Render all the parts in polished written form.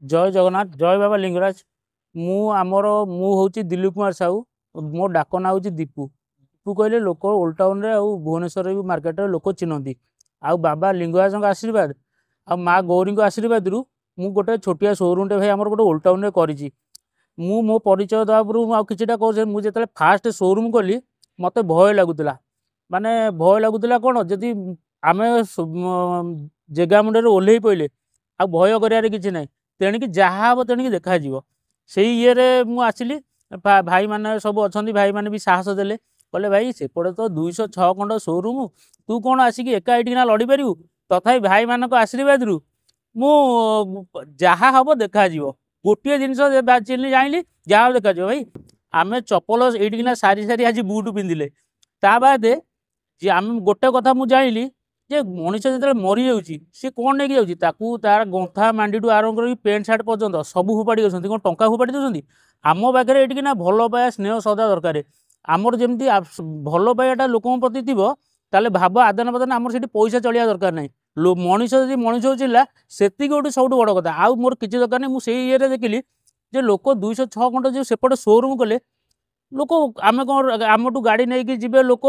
जय जगन्नाथ जय बाबा लिंगराज मु हूँ दिलीप कुमार साहू मो डाक ना हूँ दीपू दीपू कहले लोक ओल्ड टाउन रे भुवनेश्वर भी मार्केट लोक चिन्हती आ बाबा लिंगराज आशीर्वाद आ माँ गौरी आशीर्वाद रु मु गोटे छोटिया शोरूम टे भाई आम गोटे ओल्ड टाउन करी मो परिचय दवा पूर्व किटा कह मुझे फास्ट शोरूम कली मत भय लगुला माने भय लगुला कौन जदि आम जेगा मुंडे ओह्ल पड़े आ भय कर कि ना तेणिक जहाँ हम तेणिक देखा से ये मुझे भाई मैंने सब अच्छा भाई मैंने भी साहस देले कहले भाई सेपटे तो 206 खंड शोरूम तू कौन आसिक एका ना लड़ी पारू तथा भाई मान आशीर्वाद रु मु जहाँ हम देखा गोटे जिन जाइली जहाँ देखा भाई आम चपल ये सारी सारी आज बुट पिंधिले ता बाद जे आम गोटे कथा मुझे जाइली जे मनीष जो मरी जाऊँगी सी कौन नहीं जाऊँगी तार गंथा मांडी आरंभ कर पेंट सार्ट पर्यंत सब फोपाड़ी कौन टंका फोपाड़ी दूसरी आम पाखे ये भल पाया स्नेह सदा दरकार आमर जमी भल पाइबाटा लोक प्रति थी ताले भाव आदान प्रदान आमर से पैसा चलिया दरकार ना मनीष जब मनीष चिल्ला से गोटे सब बड़ कथा आउ मोर किसी दरकार नहीं मुझे ये देखिली जे लोक 206 खंड जो सेपटे शोरूम कले लोक आम कौन आम गाड़ी नहीं जी लोक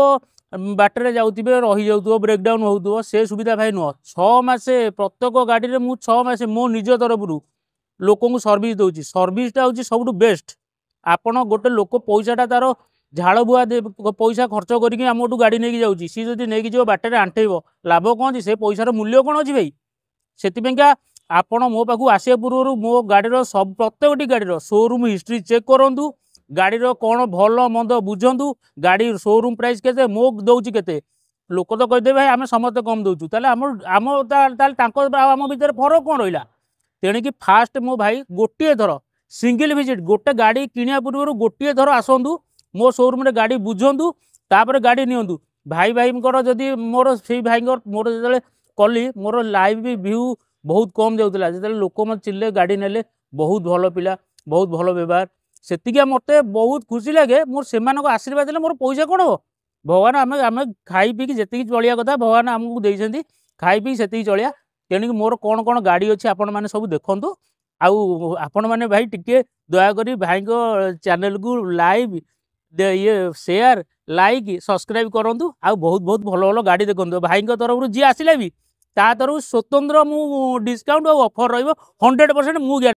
बाटर जाऊे रही जाऊ ब्रेकडाउन हो से सुविधा भाई नुह 6 मासे प्रत्येक गाड़ी में मुझे 6 मासे मो निज तरफ लोक सर्विस दूसरी सर्विसटा हूँ सब बेस्ट आपण गोटे लोक पैसाटा तार झाड़ बुआ पैसा खर्च करके आम गाड़ी नहीं जाऊँगी सी जब नहीं जो बाटर आंटेब लाभ कौन से पैसार मूल्य कौन अच्छी भाई से आपण मो पाक आसा पूर्व मो गाड़ीर सब प्रत्येक गाड़ीर शोरूम हिस्ट्री चेक करूँ गाड़ीर कौन भल मंद बुझंतु गाड़ी शोरूम प्राइस के मो दौची के लोक तो कहते भाई आम समस्त कम दौचु आम आम भर फरक कौन रहा तेणिक फास्ट मो भाई गोटे थर सिंगल विजिट गोटे गाड़ी किणा पूर्व गोटे थर आसतु मो शोरूम रे गाड़ी बुझंतु तापर गाड़ी नियंतु भाई भाई जदि मोर से भाई मोर जो कली मोर लाइव व्यू बहुत कम जाऊला जो लोक मत चिल्ले गाड़ी नेले बहुत भल पिला बहुत भल व्यवहार से मत बहुत खुशी लगे मोर से आशीर्वाद देले मोर पैसा कौन हम भगवान आम आम खाई पी जी चलिया कथा भगवान आमको देते खाई पी से चलिया तेणिक मोर कौन कौन गाड़ी अच्छी आपण मैंने सब देखु आउ आपण मैंने भाई टिके दयाकोरी भाई चैनल को लाइव ये शेयर लाइक सब्सक्राइब करूँ आ बहुत बहुत भल भल गाड़ी देखते भाई तरफ जी आसला भी ता तरफ स्वतंत्र मु डिस्काउंट और ऑफर रही 100% मु